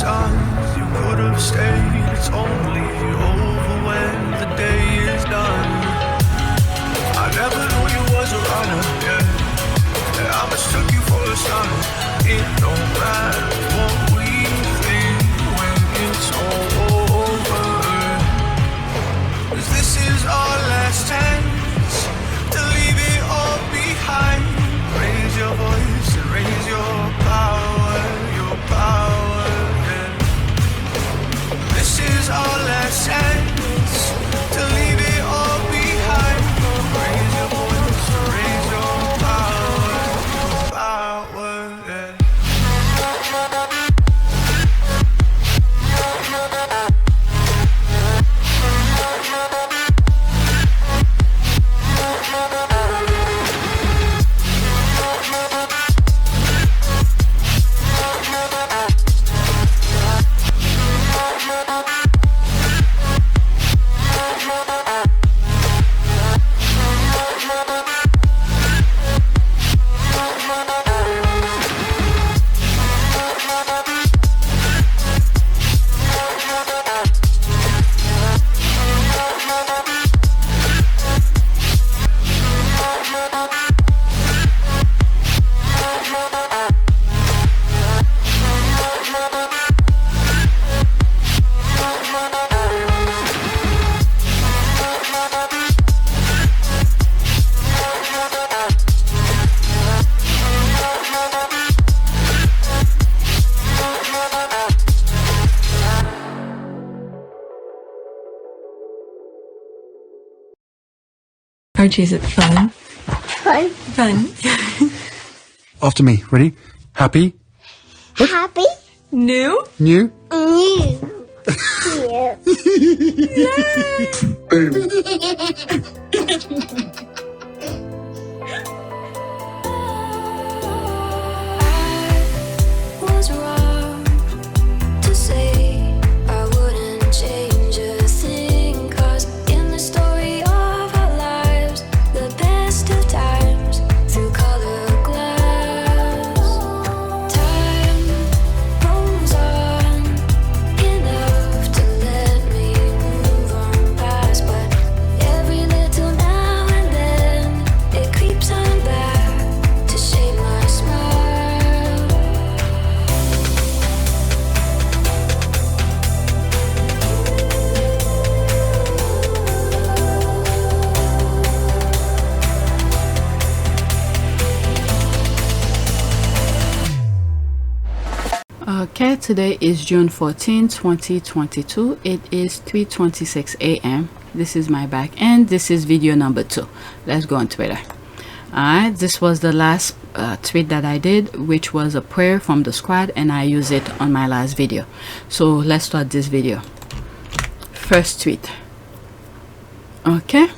signs you could have stayed. It's only over when the day is done. I never knew you was a runner, yeah. I mistook you for a son. It don't matter what we think when it's all over. 'Cause this is our last chance to leave it all behind. Raise your voice and raise your power, yeah. This is our last chance to leave it all behind. Raise your voice and raise your power, yeah. Archie, is it fun? Fun. Fun. After me. Ready? Happy? Happy. New? New? New. Was wrong to say I wouldn't change a thing, 'cause in the story of our lives, the best of times through colored glass, time rolls on enough to let me move on past, but every little now and then it creeps on back to shape my smile. Okay, today is June 14, 2022. It is 3:26 a.m. This is my back end. This is video number 2. Let's go on Twitter. Alright, this was the last tweet that I did, which was a prayer from the squad, and I use it on my last video. So let's start this video. First tweet. Okay,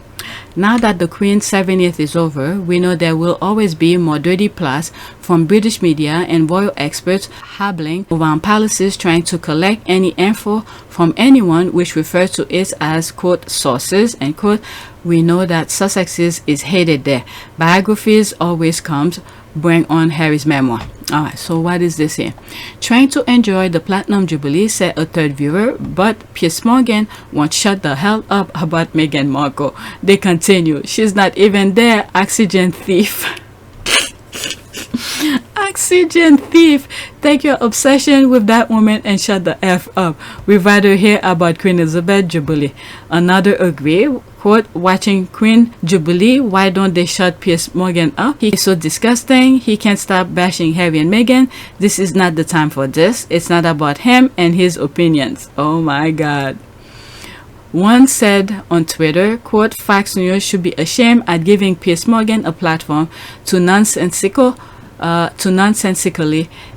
now that the Queen's 70th is over, we know there will always be more dirty plots from British media and royal experts hobbling around palaces trying to collect any info from anyone, which refers to it as, quote, sources, and quote, we know that Sussex is hated there. Biographies always comes. Bring on Harry's memoir. Alright, so what is this here? Trying to enjoy the Platinum Jubilee, said a third viewer, but Piers Morgan won't shut the hell up about Meghan Markle. They continue. She's not even there. Oxygen thief. Oxygen thief. Take your obsession with that woman and shut the F up. We'd rather hear about Queen Elizabeth Jubilee. Another agree. Quote, watching Queen Jubilee, why don't they shut Piers Morgan up? He's so disgusting. He can't stop bashing Harry and Meghan. This is not the time for this. It's not about him and his opinions. Oh my God. One said on Twitter, quote, Fox News should be ashamed at giving Piers Morgan a platform to nonsensically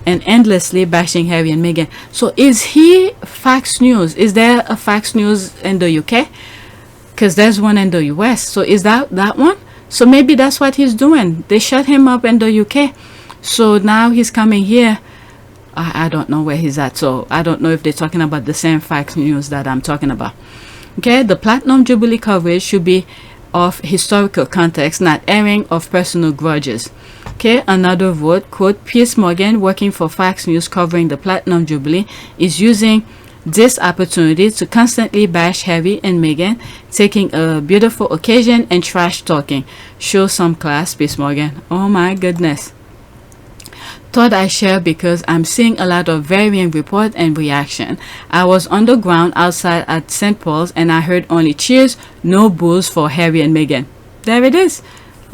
and endlessly bashing Harry and Meghan. So is he Fox News? Is there a Fox News in the UK? Because there's one in the US. So is that one? So maybe that's what he's doing. They shut him up in the UK. So now he's coming here. I don't know where he's at. So I don't know if they're talking about the same Fox News that I'm talking about. Okay, the Platinum Jubilee coverage should be of historical context, not airing of personal grudges. Okay, another vote, quote, Piers Morgan, working for Fox News covering the Platinum Jubilee, is using this opportunity to constantly bash Harry and Meghan, taking a beautiful occasion and trash talking. Show some class, Piers Morgan. Oh my goodness. Thought I share because I'm seeing a lot of varying report and reaction. I was on the ground outside at St. Paul's and I heard only cheers, no boos for Harry and Meghan. There it is.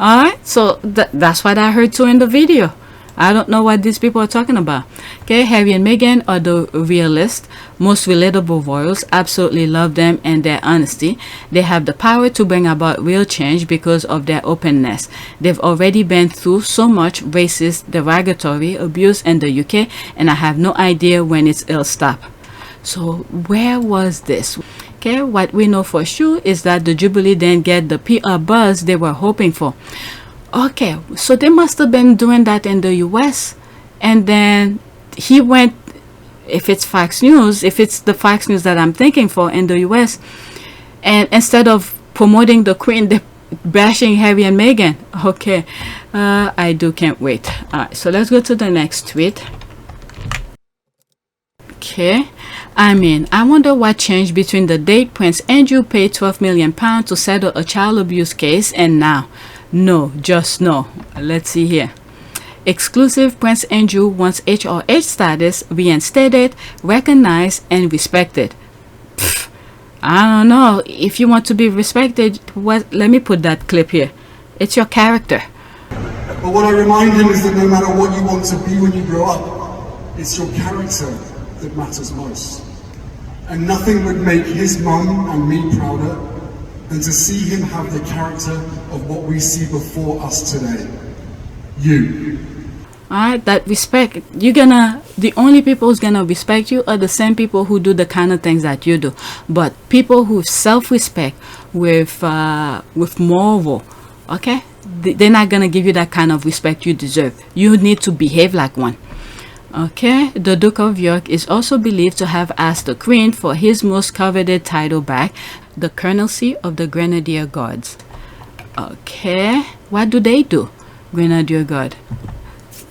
Alright, so that's what I heard too in the video. I don't know what these people are talking about. Okay, Harry and Meghan are the realest, most relatable royals. Absolutely love them and their honesty. They have the power to bring about real change because of their openness. They've already been through so much racist, derogatory abuse in the UK, and I have no idea when it'll stop. So where was this? Okay, what we know for sure is that the Jubilee didn't get the PR buzz they were hoping for. Okay, so they must have been doing that in the US, and then he went, if it's Fox News, if it's the Fox News that I'm thinking for in the US, and instead of promoting the Queen, they're bashing Harry and Meghan. Okay, I can't wait. Alright, so let's go to the next tweet. Okay, I mean, I wonder what changed between the date Prince Andrew paid £12 million to settle a child abuse case and now. No, just no. Let's see here. Exclusive, Prince Andrew wants HRH status reinstated, recognized, and respected. Pfft, I don't know. If you want to be respected, let me put that clip here. It's your character. But what I remind him is that no matter what you want to be when you grow up, it's your character that matters most. And nothing would make his mum and me prouder than to see him have the character of what we see before us today. You. Alright, that respect, the only people who's gonna respect you are the same people who do the kind of things that you do. But people who self-respect with moral, okay, they're not gonna give you that kind of respect you deserve. You need to behave like one. Okay, the Duke of York is also believed to have asked the Queen for his most coveted title back, the colonelcy of the Grenadier Guards. Okay, what do they do? Grenadier Guard.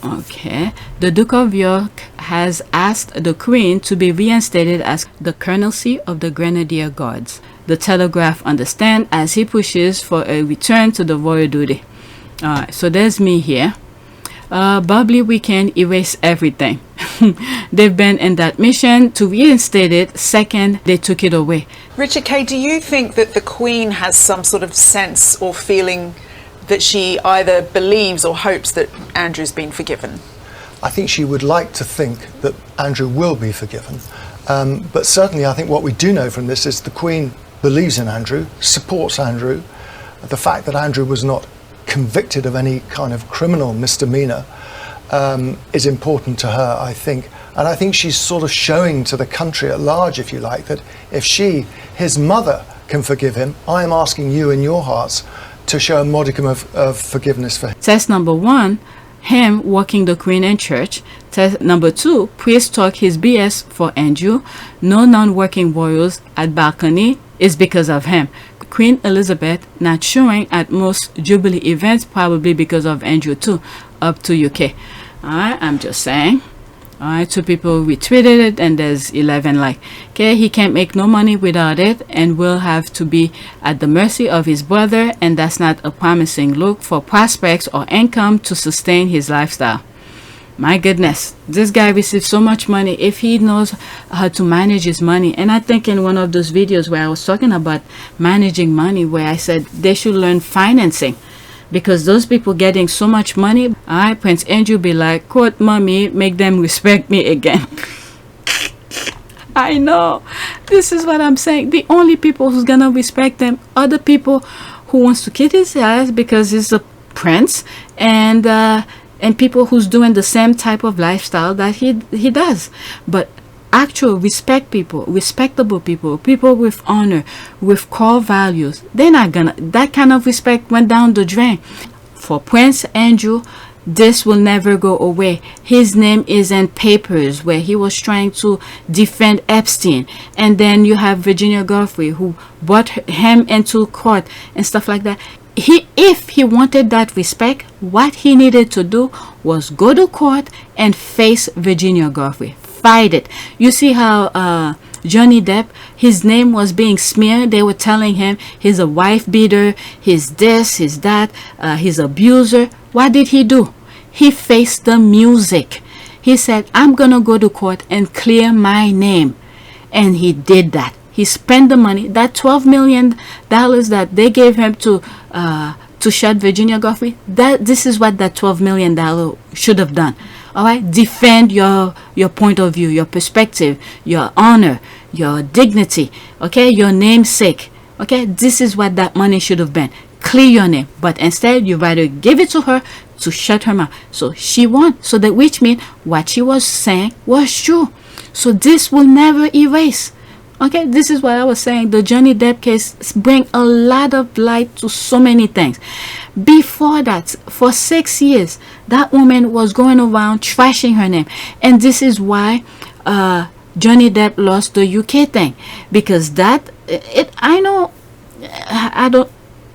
Okay, the Duke of York has asked the Queen to be reinstated as the colonelcy of the Grenadier Guards. The Telegraph understands as he pushes for a return to the royal duty. Alright, so there's me here. Bubbly weekend erase everything. They've been in that mission to reinstate it second they took it away. Richard Kay, do you think that the Queen has some sort of sense or feeling that she either believes or hopes that Andrew's been forgiven? I think she would like to think that Andrew will be forgiven. But certainly I think what we do know from this is the Queen believes in Andrew, supports Andrew. The fact that Andrew was not convicted of any kind of criminal misdemeanor is important to her, I think. And I think she's sort of showing to the country at large, if you like, that if she, his mother, can forgive him, I am asking you in your hearts to show a modicum of forgiveness for him. Test number 1, him walking the Queen in church. Test number 2, priest talk his BS for Andrew. No non-working royals at balcony is because of him. Queen Elizabeth not showing at most Jubilee events, probably because of Andrew too, up to UK. Alright, I'm just saying. Alright, 2 people retweeted it and there's 11 like. Okay, he can't make no money without it and will have to be at the mercy of his brother, and that's not a promising look for prospects or income to sustain his lifestyle. My goodness, this guy receives so much money. If he knows how to manage his money, and I think in one of those videos where I was talking about managing money, where I said they should learn financing, because those people getting so much money, Prince Andrew be like, quote, mommy, make them respect me again. I know, this is what I'm saying. The only people who's gonna respect them are the people who wants to kick his ass because he's a prince, and people who's doing the same type of lifestyle that he does. But actual respectable people, people with honor, with core values, they're not gonna, that kind of respect went down the drain. For Prince Andrew, this will never go away. His name is in papers where he was trying to defend Epstein, and then you have Virginia Giuffre who brought him into court and stuff like that. if he wanted that respect, what he needed to do was go to court and face Virginia Giuffre, fight it. You see how Johnny Depp, his name was being smeared. They were telling him he's a wife beater, he's this, he's that, he's an abuser. What did he do? He faced the music. He said, I'm gonna go to court and clear my name. And he did that. He spent the money, that $12 million that they gave him to shut Virginia Giuffre. This is what that $12 million should have done. All right, defend your point of view, your perspective, your honor, your dignity. Okay, your namesake. Okay, this is what that money should have been. Clear your name, but instead you rather give it to her to shut her mouth. So she won. So that, which means what she was saying was true. So this will never erase. Okay, this is what I was saying. The Johnny Depp case bring a lot of light to so many things. Before that, for 6 years, that woman was going around trashing her name. And this is why Johnny Depp lost the UK thing. Because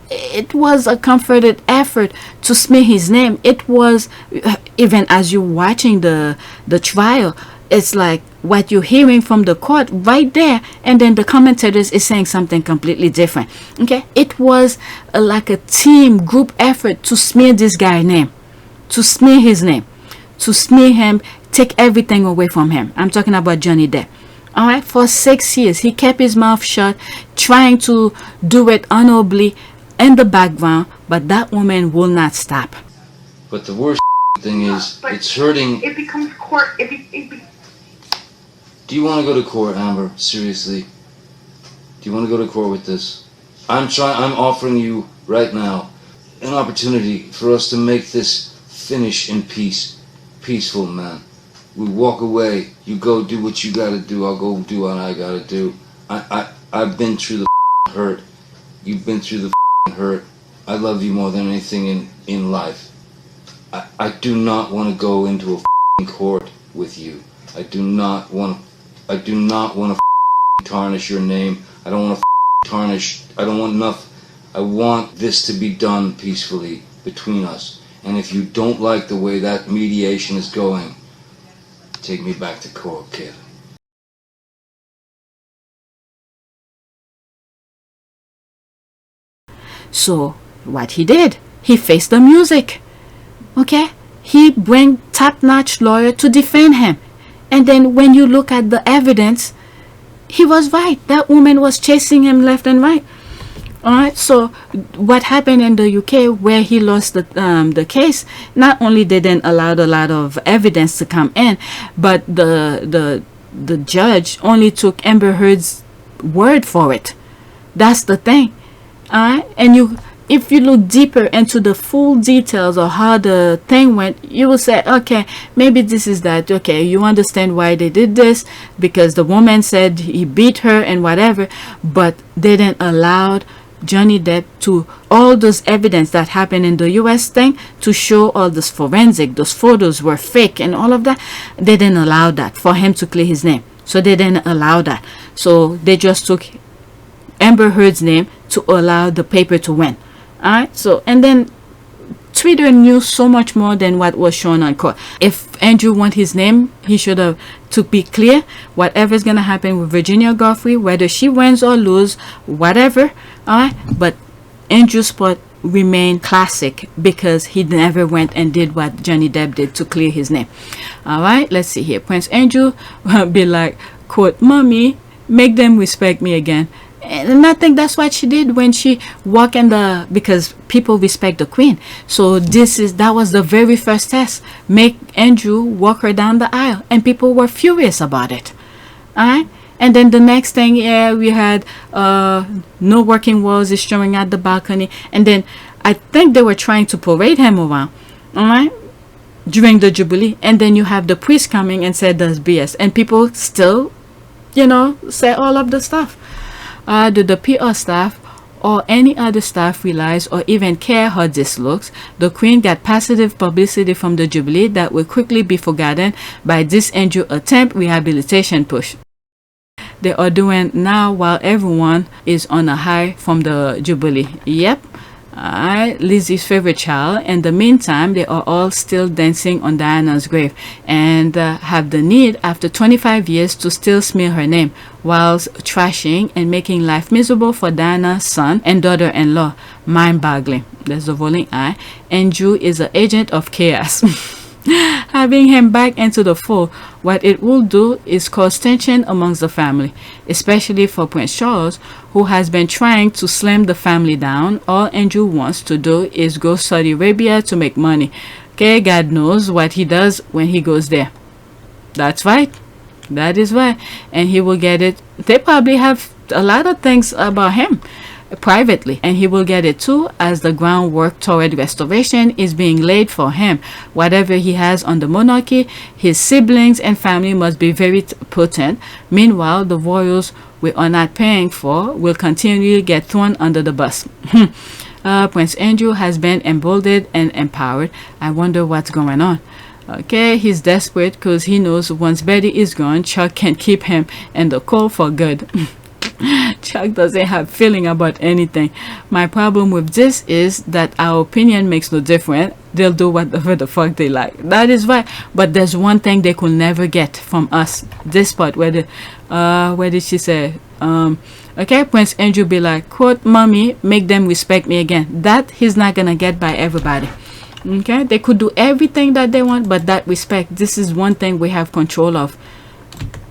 it was a concerted effort to smear his name. It was, even as you're watching the trial, it's like what you're hearing from the court right there, and then the commentators is saying something completely different. Okay, it was like a team group effort to smear this guy's name, to smear his name, to smear him, take everything away from him. I'm talking about Johnny Depp. All right, for 6 years he kept his mouth shut, trying to do it honorably in the background, but that woman will not stop. But the worst thing is, it's hurting. It becomes court. Do you want to go to court, Amber? Seriously? Do you want to go to court with this? I'm offering you right now an opportunity for us to make this finish in peace. Peaceful, man. We walk away. You go do what you gotta do. I'll go do what I gotta do. I've been through the hurt. You've been through the hurt. I love you more than anything in life. I do not want to go into a court with you. I do not want to tarnish your name. I don't want to tarnish. I don't want enough. I want this to be done peacefully between us. And if you don't like the way that mediation is going, take me back to court, kid. So what he did, he faced the music. Okay, he bring top-notch lawyer to defend him. And then when you look at the evidence, he was right. That woman was chasing him left and right. All right. So what happened in the UK, where he lost the case, not only they didn't allow a lot of evidence to come in, but the judge only took Amber Heard's word for it. That's the thing. All right. And if you look deeper into the full details of how the thing went, you will say, okay, maybe this is that. Okay, you understand why they did this, because the woman said he beat her and whatever, but they didn't allow Johnny Depp to all those evidence that happened in the US thing to show all this forensic, those photos were fake and all of that. They didn't allow that for him to clear his name. So they didn't allow that. So they just took Amber Heard's name to allow the paper to win. Alright, so, and then Twitter knew so much more than what was shown on court. If Andrew want his name, he should have, to be clear, whatever's gonna happen with Virginia Giuffre, whether she wins or lose, whatever, alright, but Andrew's spot remained classic because he never went and did what Johnny Depp did to clear his name. Alright, let's see here. Prince Andrew will be like, quote, "Mommy, make them respect me again." And I think that's what she did when she walked in because people respect the queen. So that was the very first test. Make Andrew walk her down the aisle, and people were furious about it. Alright? And then the next thing, yeah, we had no working walls is showing at the balcony. And then I think they were trying to parade him around. Alright? During the Jubilee. And then you have the priest coming and said that's BS. And people still, say all of the stuff. Do the PR staff or any other staff realize or even care how this looks? The Queen got positive publicity from the Jubilee that will quickly be forgotten by this Andrew attempt rehabilitation push they are doing now while everyone is on a high from the Jubilee. Yep. Lizzie's favorite child. In the meantime, they are all still dancing on Diana's grave and have the need after 25 years to still smear her name whilst trashing and making life miserable for Diana's son and daughter-in-law. Mind-boggling. There's the rolling eye. Andrew is an agent of chaos. Having him back into the fold, what it will do is cause tension amongst the family, especially for Prince Charles, who has been trying to slam the family down. All Andrew wants to do is go Saudi Arabia to make money. Okay, God knows what he does when he goes there. That's right. That is right. And he will get it. They probably have a lot of things about him privately, and he will get it too, as the groundwork toward restoration is being laid for him. Whatever he has on the monarchy, his siblings and family must be very potent. Meanwhile, the royals we are not paying for will continually get thrown under the bus. Prince Andrew has been emboldened and empowered. I wonder what's going on. Okay, he's desperate because he knows once Betty is gone, Chuck can keep him in the cold for good. Chuck doesn't have feeling about anything. My problem with this is that our opinion makes no difference. They'll do whatever the fuck they like. That is right. But there's one thing they could never get from us. This part where did she say? Okay, Prince Andrew be like, quote, "Mommy, make them respect me again." That he's not gonna get by everybody. Okay, they could do everything that they want, but that respect, this is one thing we have control of.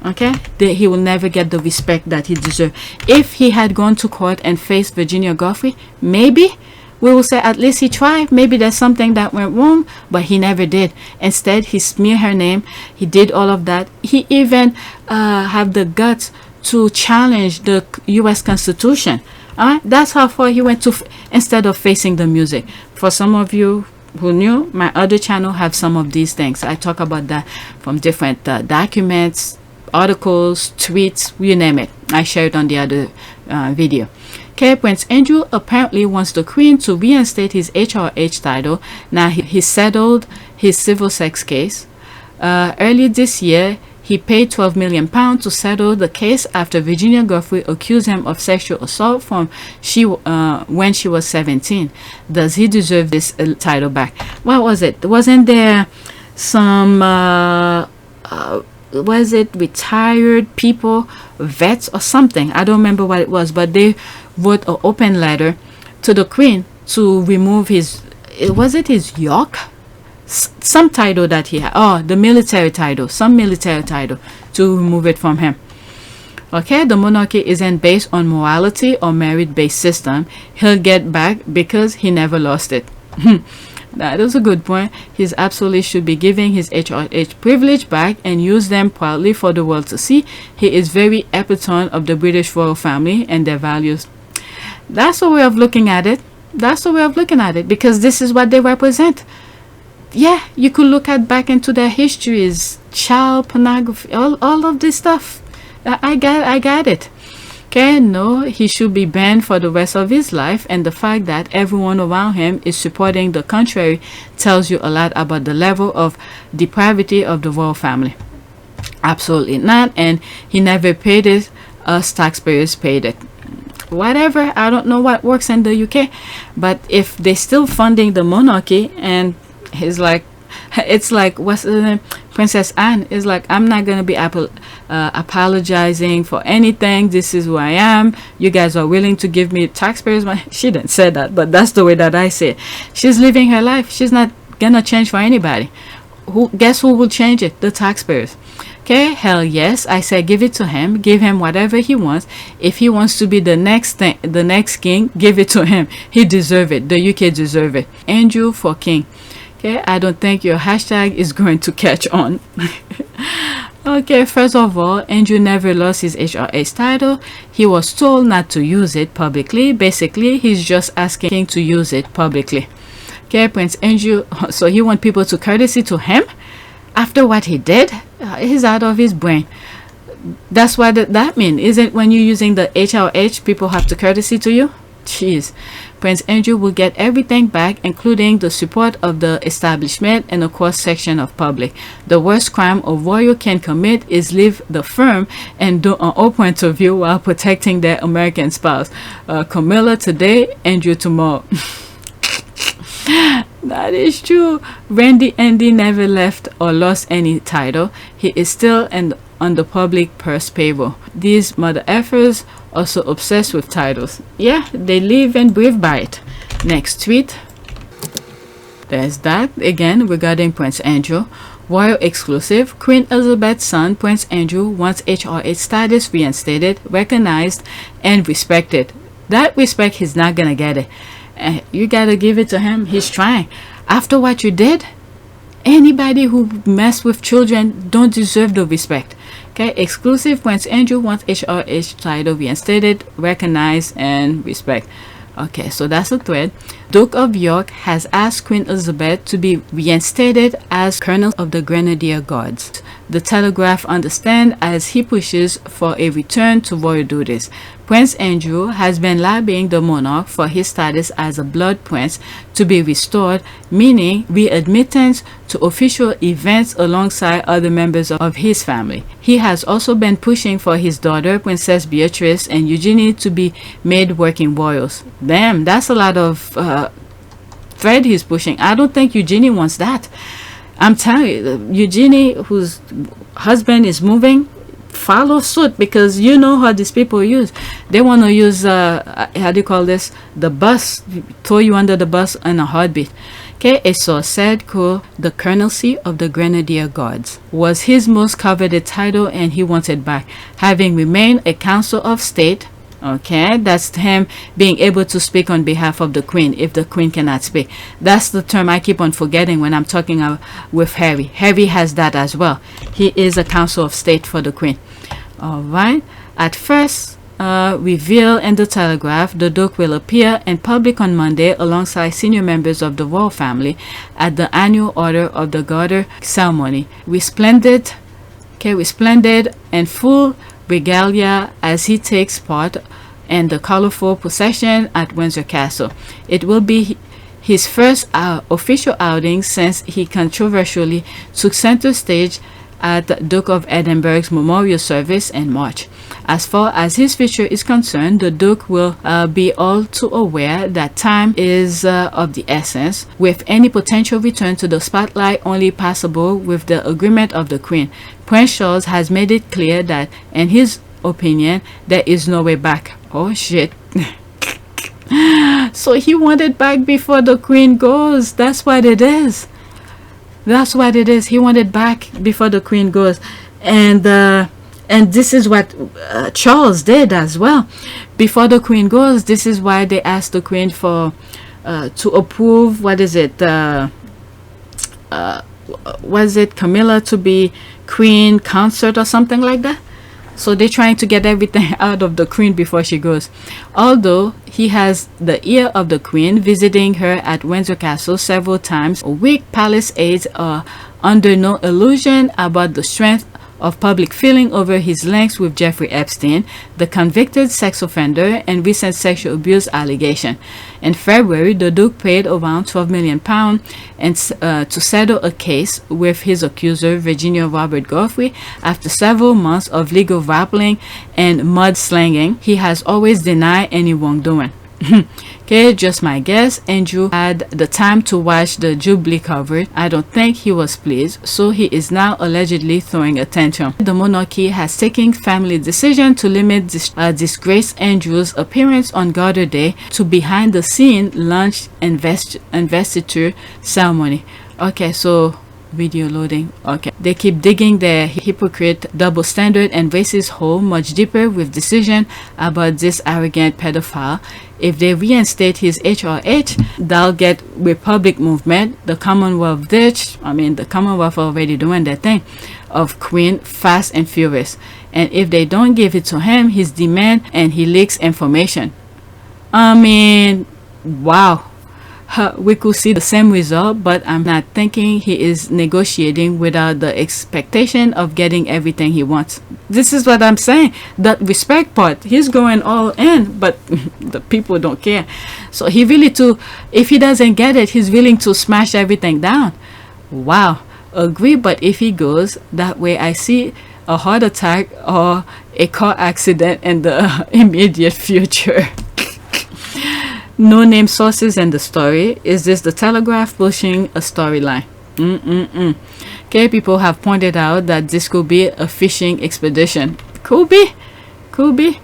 Okay, he will never get the respect that he deserves. If he had gone to court and faced Virginia Giuffre, maybe we will say at least he tried. Maybe there's something that went wrong, but he never did. Instead, he smeared her name. He did all of that. He even have the guts to challenge the U.S. Constitution. That's how far he went to, instead of facing the music. For some of you who knew, my other channel have some of these things. I talk about that from different documents, articles, tweets, you name it. I shared on the other video. Okay, Prince Andrew apparently wants the Queen to reinstate his HRH title. Now he settled his civil sex case. Earlier this year, he paid £12 million to settle the case after Virginia Giuffre accused him of sexual assault from when she was 17. Does he deserve this title back? What was it? Wasn't there some was it retired people, vets or something? I don't remember what it was, but they wrote an open letter to the Queen to remove his, was it his York? Some title that he had, the military title, some military title, to remove it from him. Okay, the monarchy isn't based on morality or merit-based system. He'll get back because he never lost it. That is a good point. He absolutely should be giving his HRH privilege back and use them proudly for the world to see. He is very epitome of the British royal family and their values. That's a way of looking at it. That's the way of looking at it, because this is what they represent. Yeah, you could look at back into their histories, child pornography, all of this stuff. I got it. Okay, no, he should be banned for the rest of his life, and the fact that everyone around him is supporting the contrary tells you a lot about the level of depravity of the royal family. Absolutely not, and he never paid it. Us taxpayers paid it. Whatever, I don't know what works in the UK, but if they're still funding the monarchy, and he's like, it's like, what's the name? Princess Anne is like, I'm not gonna be apologizing for anything. This is who I am. You guys are willing to give me taxpayers money. She didn't say that, but that's the way that I say it. She's living her life. She's not gonna change for anybody. Guess who will change it? The taxpayers. Okay, hell yes, I say give it to him. Give him whatever he wants. If he wants to be the next king, give it to him. He deserve it. The UK deserve it. Andrew for king. Okay, I don't think your hashtag is going to catch on. Okay, first of all, Andrew never lost his HRH title. He was told not to use it publicly. Basically, he's just asking to use it publicly. Okay, Prince Andrew, so he wants people to courtesy to him after what he did? He's out of his brain. That's what that means. Isn't when you're using the HRH, people have to courtesy to you? Jeez. Prince Andrew will get everything back, including the support of the establishment and a cross-section of public. The worst crime a royal can commit is leave the firm and do an open interview while protecting their American spouse. Camilla today, Andrew tomorrow. That is true. Randy Andy never left or lost any title. He is still on the public purse payroll. These mother effers also obsessed with titles. Yeah, they live and breathe by it. Next tweet. There's that again regarding Prince Andrew. Royal exclusive. Queen Elizabeth's son Prince Andrew wants HRH status reinstated, recognized, and respected. That respect, he's not gonna get it. You gotta give it to him. He's trying. After what you did, anybody who mess with children don't deserve the respect. Okay, exclusive. Prince Andrew wants HRH title reinstated, recognized, and respect. Okay, so that's a thread. Duke of York has asked Queen Elizabeth to be reinstated as Colonel of the Grenadier Guards. The Telegraph understands as he pushes for a return to royal duties. Prince Andrew has been lobbying the monarch for his status as a blood prince to be restored, meaning readmittance to official events alongside other members of his family. He has also been pushing for his daughter, Princess Beatrice and Eugenie, to be made working royals. Damn, that's a lot of thread he's pushing. I don't think Eugenie wants that. I'm telling you, Eugenie, whose husband is moving, follow suit, because you know how these people use. They want to use how do you call this, the bus, throw you under the bus in a heartbeat. Okay, a source said, quote, the colonelcy of the Grenadier Guards was his most coveted title and he wanted back, having remained a council of state. Okay, that's him being able to speak on behalf of the Queen if the Queen cannot speak. That's the term I keep on forgetting when I'm talking with Harry. Harry has that as well. He is a council of state for the Queen. All right. At first, reveal in the Telegraph, the Duke will appear in public on Monday alongside senior members of the royal family at the annual Order of the Garter ceremony. Resplendent and full regalia as he takes part in the colorful procession at Windsor Castle. It will be his first official outing since he controversially took center stage at the Duke of Edinburgh's memorial service in March. As far as his future is concerned, the Duke will be all too aware that time is of the essence, with any potential return to the spotlight only possible with the agreement of the Queen. Prince Charles has made it clear that, in his opinion, there is no way back. Oh shit. So he wanted back before the Queen goes. That's what it is. That's what it is. He wanted back before the Queen goes. And this is what Charles did as well. Before the Queen goes, this is why they asked the Queen for to approve, what is it, was it Camilla to be Queen consort or something like that? So they're trying to get everything out of the Queen before she goes. Although he has the ear of the Queen, visiting her at Windsor Castle several times a week, palace aides are under no illusion about the strength of public feeling over his links with Jeffrey Epstein, the convicted sex offender and recent sexual abuse allegation. In February, the Duke paid around £12 million and to settle a case with his accuser, Virginia Robert Godfrey. After several months of legal grappling and mudslinging, he has always denied any wrongdoing. Okay, just my guess. Andrew had the time to watch the Jubilee coverage. I don't think he was pleased, so he is now allegedly throwing a tantrum. The monarchy has taken family decision to limit disgrace Andrew's appearance on Garter Day to behind-the-scene lunch investiture ceremony. Okay, so video loading. Okay, they keep digging their hypocrite double standard and racist hole much deeper with decision about this arrogant pedophile. If they reinstate his HRH, they'll get Republic movement, the Commonwealth ditch. I mean, the Commonwealth already doing their thing of Queen fast and furious. And if they don't give it to him, his demand and he leaks information. I mean, wow. We could see the same result, but I'm not thinking he is negotiating without the expectation of getting everything he wants. This is what I'm saying. That respect part, he's going all in, but the people don't care. So he really if he doesn't get it, he's willing to smash everything down. Wow, agree. But if he goes that way, I see a heart attack or a car accident in the immediate future. No-name sources in the story. Is this the Telegraph pushing a storyline? Okay, people have pointed out that this could be a fishing expedition. Could be.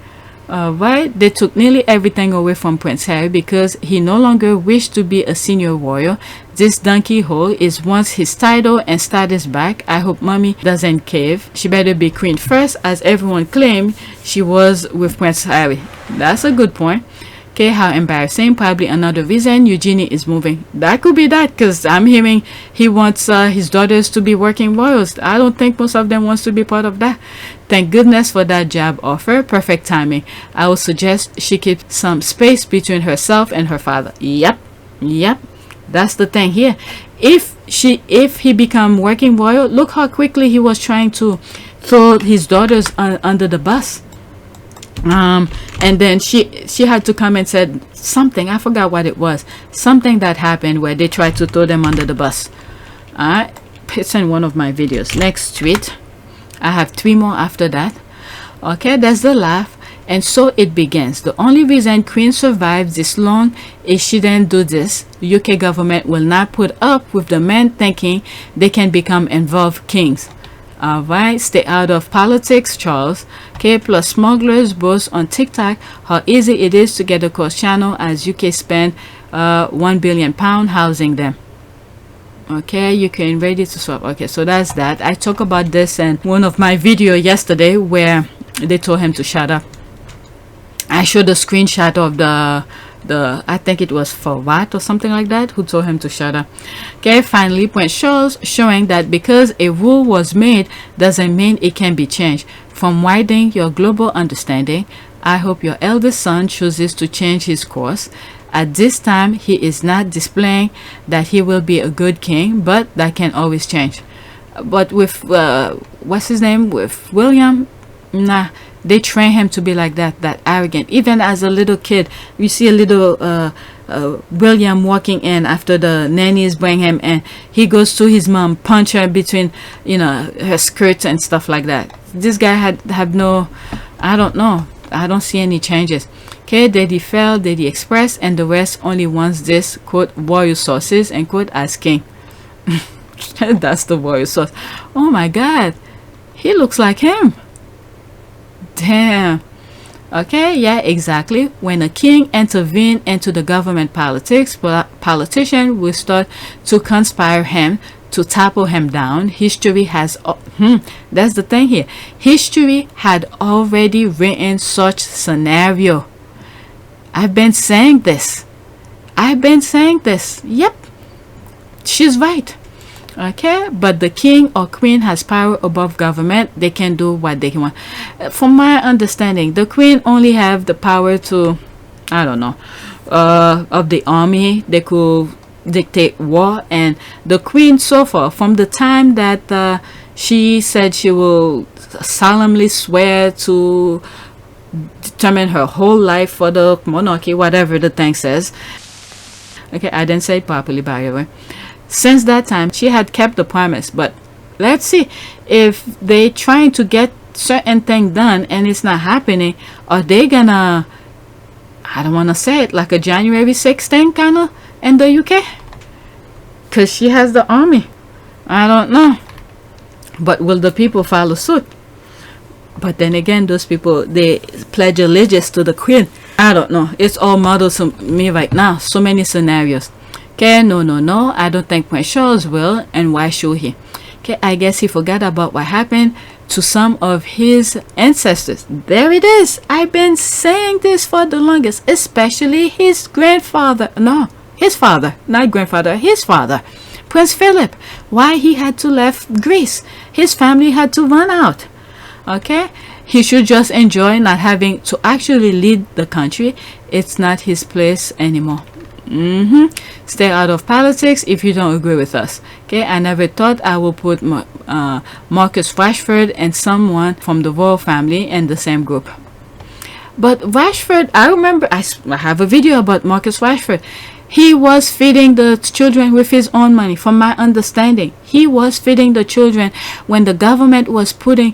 Right, they took nearly everything away from Prince Harry because he no longer wished to be a senior royal. This donkey hole is once his title and status back. I hope mommy doesn't cave. She better be queen first, as everyone claimed she was with Prince Harry. That's a good point. Okay, how embarrassing. Probably another reason Eugenie is moving. That could be that, because I'm hearing he wants his daughters to be working royals. I don't think most of them wants to be part of that. Thank goodness for that job offer. Perfect timing. I would suggest she keep some space between herself and her father. Yep. That's the thing here. If he become working royal, look how quickly he was trying to throw his daughters under the bus. And then she had to come and said something. I forgot what it was. Something that happened where they tried to throw them under the bus. It's in one of my videos. Next tweet. I have 3 more after that. Okay, that's the laugh. And so it begins. The only reason Queen survived this long is she didn't do this. The UK government will not put up with the men thinking they can become involved kings. Alright, stay out of politics, Charles. Okay, plus smugglers boast on TikTok how easy it is to get across channel as UK spend £1 billion housing them. Okay, Ukraine ready to swap. Okay, so that's that. I talked about this in one of my video yesterday where they told him to shut up. I showed a screenshot of the I think it was for what or something like that, who told him to shut up. Okay, finally, Prince Charles showing that because a rule was made doesn't mean it can be changed. From widening your global understanding, I hope your eldest son chooses to change his course. At this time, he is not displaying that he will be a good king, but that can always change. But with what's his name, with William, nah, they train him to be like that arrogant. Even as a little kid, you see a little William walking in after the nannies bring him in. He goes to his mom, punch her between, her skirts and stuff like that. This guy have no, I don't know. I don't see any changes. Okay, Daddy fell, Daddy expressed, and the rest only wants this, quote, royal sources, and quote, as king. That's the royal source. Oh my God. He looks like him. Damn. Okay, yeah, exactly. When a king intervenes into the government politics, politicians will start to conspire him to topple him down. History has that's the thing here. History had already written such scenario. I've been saying this. Yep, she's right. Okay, but the king or queen has power above government. They can do what they want. From my understanding, the queen only have the power to, I don't know, of the army. They could dictate war, and the queen so far, from the time that she said she will solemnly swear to determine her whole life for the monarchy, whatever the thing says. Okay, I didn't say it properly, by the way. Since that time, she had kept the promise. But let's see if they trying to get certain thing done and it's not happening. Are they gonna, I don't want to say it, like a January 6th thing kind of in the UK? Because she has the army. I don't know. But will the people follow suit? But then again, those people, they pledge allegiance to the queen. I don't know. It's all muddled to me right now. So many scenarios. Okay, no. I don't think Prince Charles will. And why should he? Okay, I guess he forgot about what happened to some of his ancestors. There it is. I've been saying this for the longest. Especially his grandfather. No, his father. Not grandfather. His father. Prince Philip. Why he had to left Greece. His family had to run out. Okay, he should just enjoy not having to actually lead the country. It's not his place anymore. Stay out of politics if you don't agree with us. Okay, I never thought I would put Marcus Rashford and someone from the royal family in the same group. But Rashford, I remember I have a video about Marcus Rashford. He was feeding the children with his own money. From my understanding, he was feeding the children when the government was putting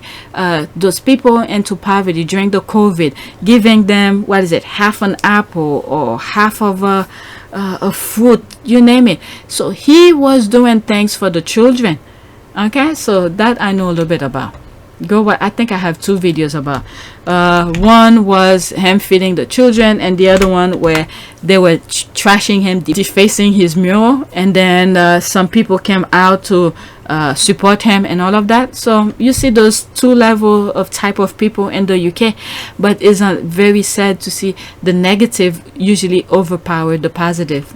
those people into poverty during the COVID, giving them, what is it, half an apple or half of a fruit, you name it. So he was doing things for the children. Okay, so that I know a little bit about. I think I have 2 videos about. One was him feeding the children, and the other one where they were trashing him, defacing his mural, and then some people came out to support him and all of that. So you see those 2 level of type of people in the UK, but it's very sad to see the negative usually overpower the positive.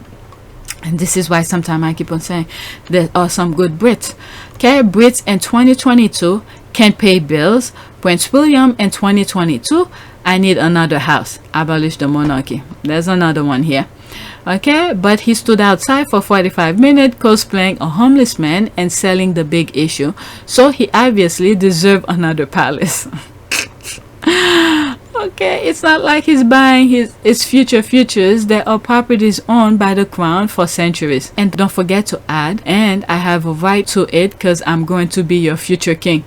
And this is why sometimes I keep on saying there are some good Brits. Okay, Brits in 2022 can pay bills. Prince William in 2022, I need another house. Abolish the monarchy. There's another one here. Okay, but he stood outside for 45 minutes cosplaying a homeless man and selling the big issue. So he obviously deserved another palace. Okay, it's not like he's buying his futures. There are properties owned by the crown for centuries. And don't forget to add, and I have a right to it because I'm going to be your future king.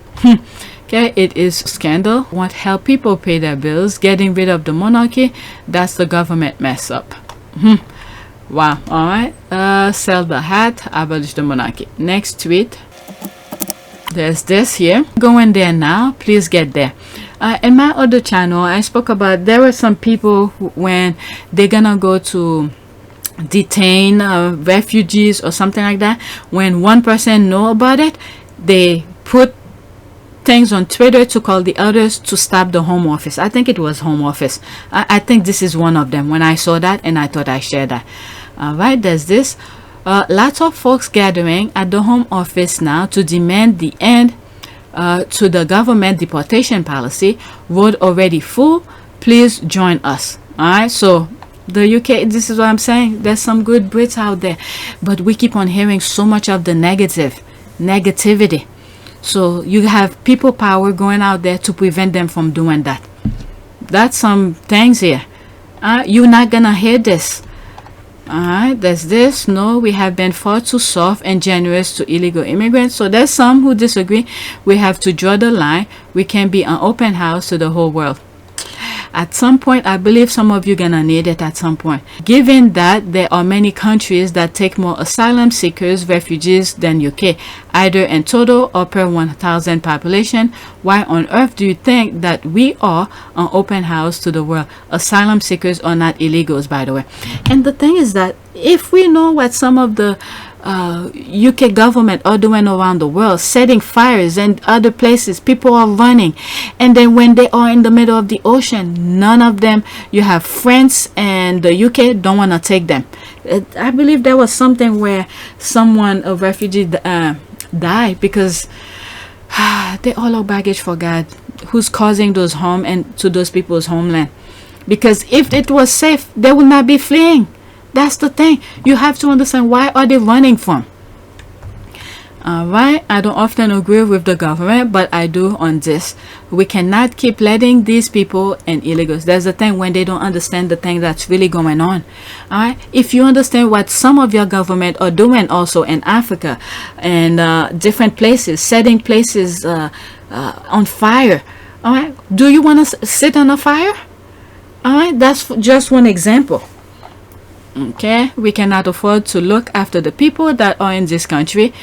Okay, it is scandal. Want help people pay their bills. Getting rid of the monarchy, that's the government mess up. Wow. All right, sell the hat, abolish the monarchy. Next tweet. There's this here. Go in there now, please get there. In my other channel, I spoke about there were some people when they're gonna go to detain refugees or something like that, when one person know about it, they put things on Twitter to call the others to stop the Home Office. I think it was Home Office. I think this is one of them when I saw that, and I thought I shared that. All right, there's this. Lots of folks gathering at the Home Office now to demand the end to the government deportation policy. Road already full. Please join us. All right, so the UK, this is what I'm saying. There's some good Brits out there, but we keep on hearing so much of the negativity. So you have people power going out there to prevent them from doing that. That's some things here. You're not gonna hear this. Alright, there's this. No, we have been far too soft and generous to illegal immigrants. So there's some who disagree. We have to draw the line. We can be an open house to the whole world. At some point, I believe some of you gonna need it at some point. Given that there are many countries that take more asylum seekers, refugees than UK, either in total or per 1,000 population, why on earth do you think that we are an open house to the world? Asylum seekers are not illegals, by the way. And the thing is that if we know what some of the UK government are doing around the world, setting fires and other places, people are running, and then when they are in the middle of the ocean, none of them, you have France and the UK don't want to take them. I believe there was something where someone, a refugee, died because they all are baggage for God. Who's causing those harm and to those people's homeland? Because if it was safe, they would not be fleeing. That's the thing. You have to understand, why are they running from? Alright, I don't often agree with the government, but I do on this. We cannot keep letting these people and illegals. There's a thing when they don't understand the thing that's really going on. Alright, if you understand what some of your government are doing also in Africa and different places, setting places on fire. Alright, do you want to sit on a fire? Alright, that's just one example. Okay, we cannot afford to look after the people that are in this country.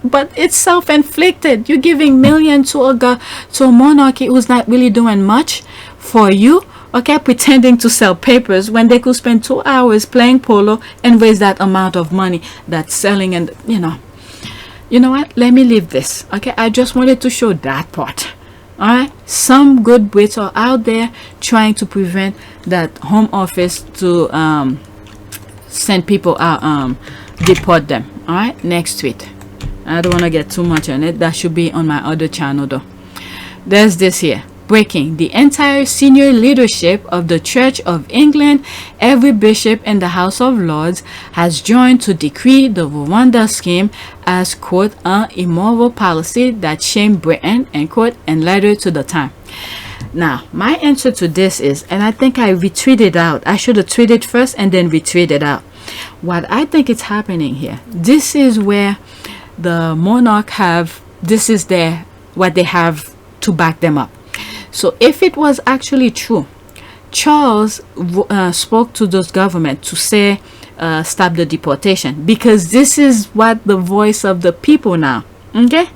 But it's self-inflicted. You're giving millions to a monarchy who's not really doing much for you. Okay, pretending to sell papers when they could spend 2 hours playing polo and raise that amount of money that's selling. And you know what? Let me leave this. Okay, I just wanted to show that part. Alright, some good Brits are out there trying to prevent that Home Office to send people out, deport them. Alright, next tweet. I don't want to get too much on it. That should be on my other channel though. There's this here. Breaking. The entire senior leadership of the Church of England, every bishop in the House of Lords, has joined to decree the Rwanda scheme as, quote, an immoral policy that shamed Britain, end quote, and letter to the time. Now, my answer to this is, and I think I retweeted out. I should have tweeted first and then retweeted out. What I think is happening here, this is where the monarch have, this is their, what they have to back them up. So if it was actually true, Charles spoke to those government to say stop the deportation, because this is what the voice of the people now. Okay,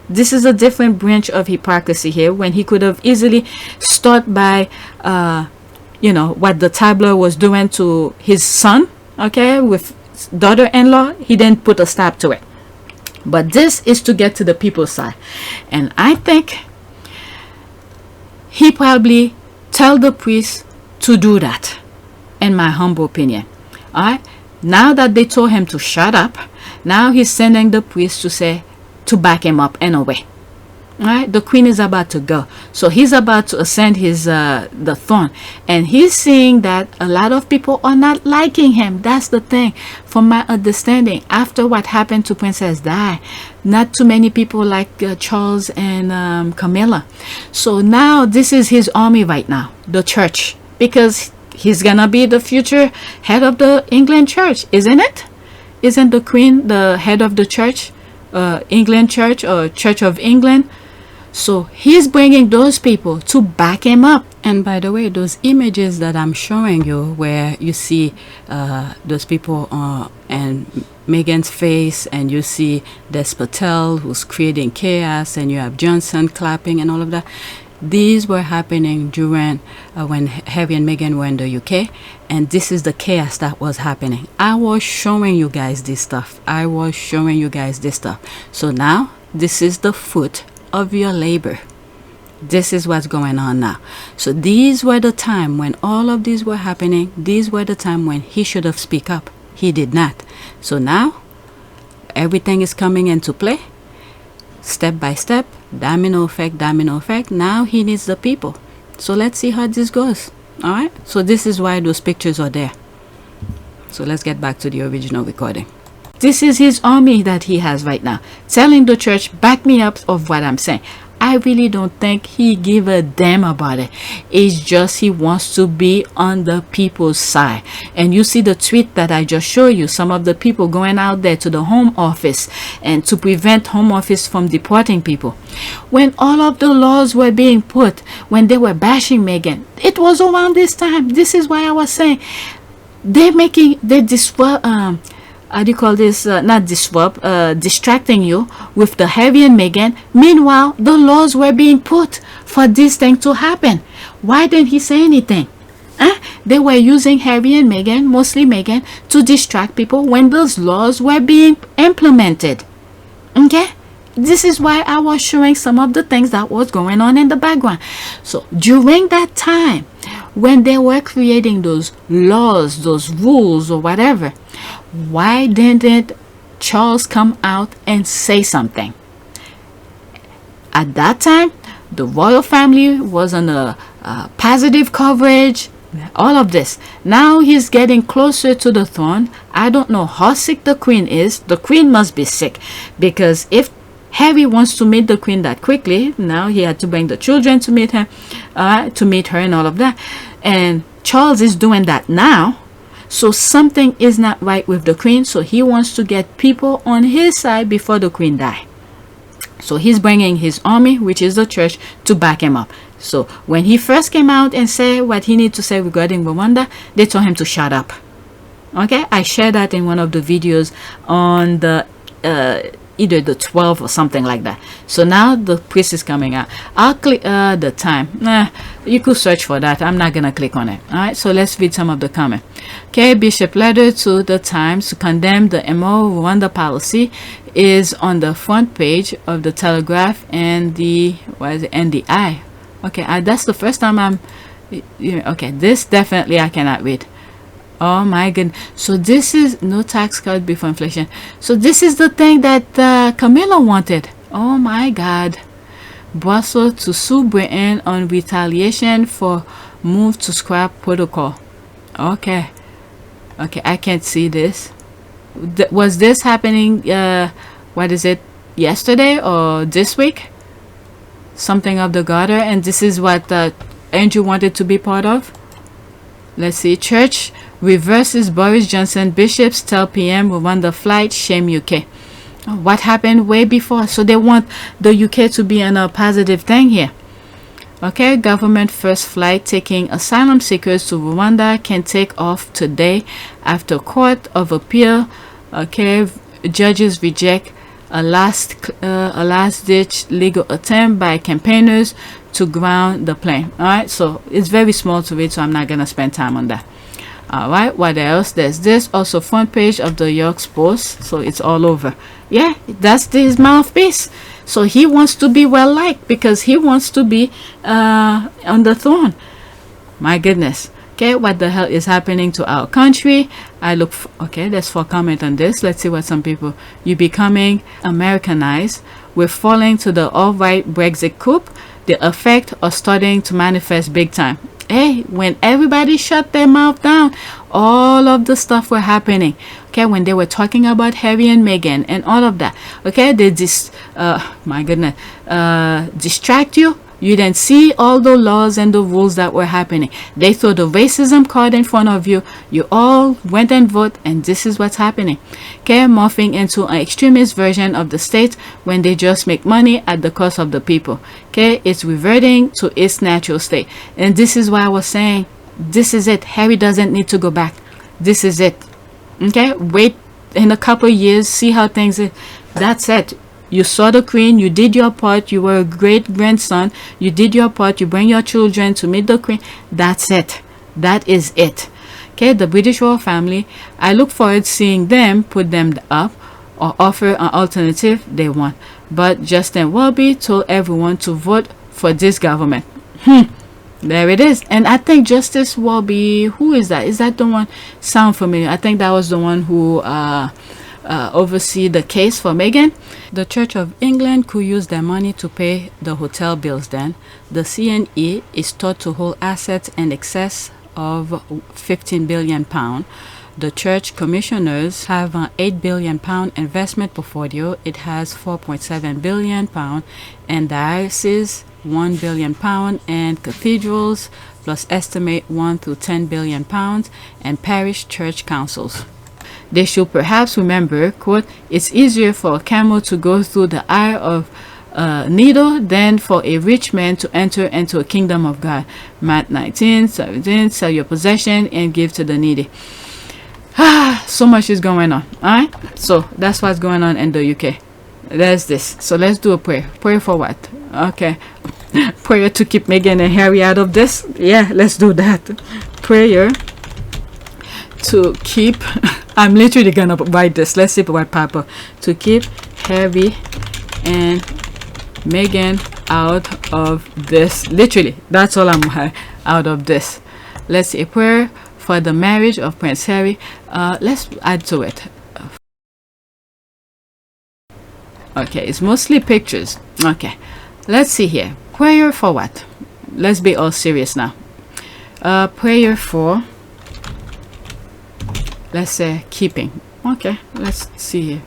this is a different branch of hypocrisy here, when he could have easily start by you know, what the tabloid was doing to his son, okay, with daughter-in-law. He didn't put a stop to it, but this is to get to the people's side. And I think he probably tell the priest to do that, in my humble opinion. All right, now that they told him to shut up, now he's sending the priest to say, to back him up in a way. All right, the queen is about to go, so he's about to ascend his the throne, and he's seeing that a lot of people are not liking him. That's the thing, from my understanding, after what happened to Princess Di, not too many people like Charles and Camilla. So now this is his army right now, the church, because he's gonna be the future head of the England church, isn't it? Isn't the queen the head of the church, England church, or Church of England? So he's bringing those people to back him up. And by the way, those images that I'm showing you, where you see those people and Meghan's face, and you see Des Patel who's creating chaos, and you have Johnson clapping and all of that, these were happening during when Harry and Meghan were in the UK, and this is the chaos that was happening. I was showing you guys this stuff. So now this is the fruit of your labor. This is what's going on now. So these were the time when all of these were happening. These were the time when he should have speak up. He did not. So now everything is coming into play, step by step, domino effect. Now he needs the people. So let's see how this goes. All right, so this is why those pictures are there. So let's get back to the original recording. This is his army that he has right now, telling the church, back me up of what I'm saying. I really don't think he give a damn about it. It's just he wants to be on the people's side. And you see the tweet that I just showed you, some of the people going out there to the Home Office and to prevent Home Office from deporting people. When all of the laws were being put, when they were bashing Meghan, it was around this time. This is why I was saying how do you call this, distracting you with the Harry and Meghan. Meanwhile, the laws were being put for this thing to happen. Why didn't he say anything? They were using Harry and Meghan, mostly Meghan, to distract people when those laws were being implemented. Okay, this is why I was showing some of the things that was going on in the background. So during that time, when they were creating those laws, those rules or whatever, why didn't Charles come out and say something? At that time, the royal family was on a positive coverage, all of this. Now he's getting closer to the throne. I don't know how sick the queen is. The queen must be sick, because if Harry wants to meet the queen that quickly, now he had to bring the children to meet her, and all of that. And Charles is doing that now. So something is not right with the queen. So he wants to get people on his side before the queen dies. So he's bringing his army, which is the church, to back him up. So when he first came out and said what he needs to say regarding Rwanda, they told him to shut up. Okay, I shared that in one of the videos on the either the 12th or something like that. So now the priest is coming out. I'll click the time. You could search for that. I'm not gonna click on it. All right, so let's read some of the comment. Okay, Bishop letter to the Times to condemn the immoral Rwanda policy is on the front page of the Telegraph and the NDI. Okay, that's the first time I'm okay, this definitely I cannot read. Oh my goodness. So this is no tax cut before inflation. So this is the thing that Camilla wanted. Oh my God. Brussels to sue Britain on retaliation for move to scrap protocol. Okay, I can't see this. Was this happening what is it, yesterday or this week? Something of the Garter, and this is what Andrew wanted to be part of. Let's see. Church reverses Boris Johnson. Bishops tell PM Rwanda flight shame UK. What happened way before? So they want the UK to be in a positive thing here. Okay, government first flight taking asylum seekers to Rwanda can take off today after Court of Appeal. Okay, judges reject a last-ditch legal attempt by campaigners to ground the plane. All right, so it's very small to read, so I'm not gonna spend time on that. All right, what else? There's this also front page of the York Post, so it's all over. Yeah, that's his mouthpiece. So he wants to be well liked because he wants to be on the throne. My goodness. Okay, what the hell is happening to our country? Okay, there's 4 comment on this. Let's see what some people. You becoming Americanized. We're falling to the all-right Brexit coup. The effect are starting to manifest big time. Hey, when everybody shut their mouth down, all of the stuff were happening. Okay, when they were talking about Harry and Meghan and all of that. Okay, they my goodness, distract you. You didn't see all the laws and the rules that were happening. They threw the racism card in front of you. You all went and voted, and this is what's happening. Okay, morphing into an extremist version of the state when they just make money at the cost of the people. Okay, it's reverting to its natural state. And this is why I was saying, this is it. Harry doesn't need to go back. This is it. Okay, wait in a couple of years, see how things are. That's it. You saw the queen, you did your part, you were a great grandson, you did your part, you bring your children to meet the queen. That's it. That is it. Okay, the British royal family, I look forward to seeing them put them up or offer an alternative they want. But Justin Welby told everyone to vote for this government. There it is. And I think Justice Welby, who is that? Is that the one? Sound familiar? I think that was the one who oversee the case for Meghan. The Church of England could use their money to pay the hotel bills then. The CNE is thought to hold assets in excess of £15 billion. The church commissioners have an £8 billion investment portfolio. It has £4.7 billion and dioceses, £1 billion, and cathedrals plus estimate £1 to £10 billion, and parish church councils. They should perhaps remember, quote, it's easier for a camel to go through the eye of a needle than for a rich man to enter into a kingdom of God. Matt 19:17, sell your possession and give to the needy. So much is going on. Alright, so that's what's going on in the UK. There's this. So let's do a prayer. Prayer for what? Okay. Prayer to keep Meghan and Harry out of this. Yeah, let's do that. Prayer to keep I'm literally gonna write this. Let's see what Papa. To keep Harry and Meghan out of this. Literally, that's all I'm out of this. Let's see a prayer for the marriage of Prince Harry. Let's add to it. Okay, it's mostly pictures. Okay, let's see here. Prayer for what? Let's be all serious now. Prayer for, let's say, keeping. Okay, let's see here.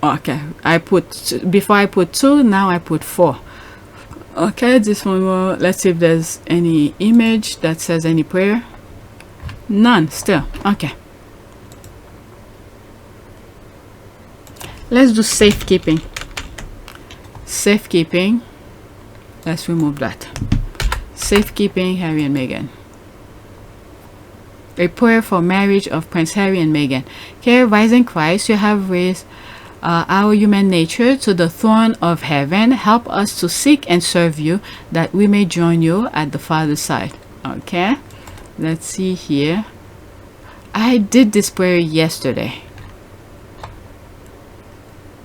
Okay, I put, before I put 2, now I put 4. Okay, this one more. Let's see if there's any image that says any prayer. None still. Okay, let's do safekeeping. Safekeeping, let's remove that. Safekeeping Harry and Meghan. A prayer for marriage of Prince Harry and Meghan. Okay, rising Christ, you have raised our human nature to the throne of heaven. Help us to seek and serve you, that we may join you at the Father's side. Okay, let's see here. I did this prayer yesterday.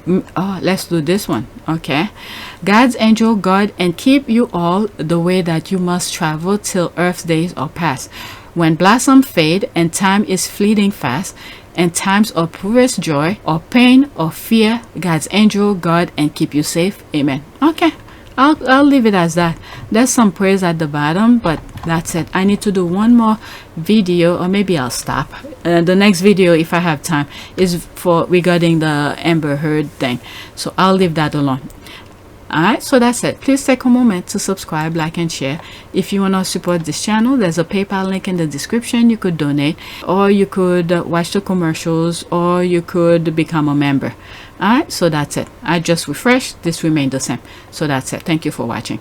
Oh, let's do this one. Okay, God's angel guard and keep you all the way that you must travel till earth's days are past. When blossoms fade and time is fleeting fast, and times of purest joy or pain or fear, God's angel guard and keep you safe. Amen. Okay, I'll leave it as that. There's some prayers at the bottom, but that's it. I need to do one more video, or maybe I'll stop. The next video, if I have time, is for regarding the Amber Heard thing, so I'll leave that alone. Alright, so that's it. Please take a moment to subscribe, like, and share. If you want to support this channel, there's a PayPal link in the description. You could donate, or you could watch the commercials, or you could become a member. Alright, so that's it. I just refreshed. This remained the same. So that's it. Thank you for watching.